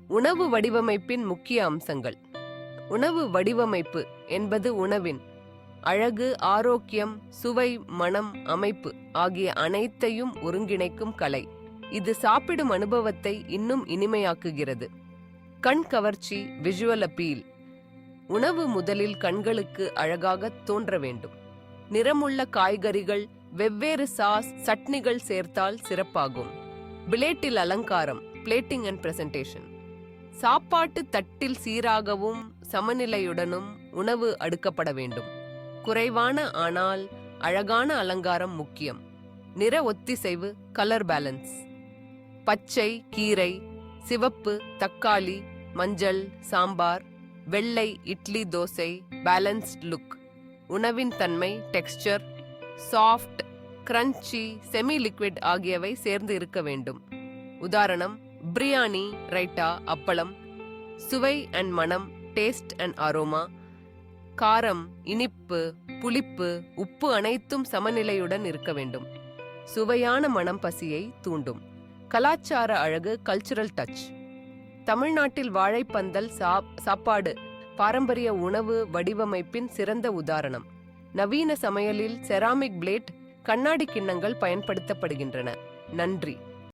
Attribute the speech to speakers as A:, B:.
A: உணவு வடிவமைப்பின் முக்கிய அம்சங்கள். உணவு வடிவமைப்பு என்பது உணவின் அழகு, ஆரோக்கியம், சுவை, மனம், அமைப்பு ஆகிய அனைத்தையும் ஒருங்கிணைக்கும் கலை. இது சாப்பிடும் அனுபவத்தை இன்னும் இனிமையாக்குகிறது. கண் கவர்ச்சி, விஷுவல் அப்பீல். உணவு முதலில் கண்களுக்கு அழகாக தோன்ற வேண்டும். நிறமுள்ள காய்கறிகள், வெவ்வேறு சாஸ், சட்னிகள் சேர்த்தால் சிறப்பாகும். பிளேட்டில் அலங்காரம், பிளேட்டிங் அண்ட் பிரசன்டேஷன். சாப்பாட்டு தட்டில் சீராகவும் சமநிலையுடனும் உணவு அடுக்கப்பட வேண்டும். குறைவான ஆனால் அழகான அலங்காரம் முக்கியம். நிற ஒத்திசைவு, கலர் பேலன்ஸ். பச்சை, கீரை, சிவப்பு, தக்காளி, மஞ்சள், சாம்பார், வெள்ளை, இட்லி, தோசை, பேலன்ஸ்ட் லுக். உணவின் தன்மை, texture, soft, crunchy, semi liquid ஆகியவை சேர்ந்து இருக்க வேண்டும். உதாரணம், பிரியாணி, ரைட்டா, அப்பளம். சுவை அண்ட் மனம், டேஸ்ட் அண்ட் அரோமா. காரம், இனிப்பு, புளிப்பு, உப்பு அனைத்தும் சமநிலையுடன் இருக்க வேண்டும். சுவையான மனம் பசியை தூண்டும். கலாச்சார அழகு, கல்ச்சுரல் டச். தமிழ்நாட்டில் வாழைப்பந்தல் சாப்பாடு பாரம்பரிய உணவு வடிவமைப்பின் சிறந்த உதாரணம். நவீன சமையலில் செராமிக் பிளேட், கண்ணாடி கிண்ணங்கள் பயன்படுத்தப்படுகின்றன. நன்றி.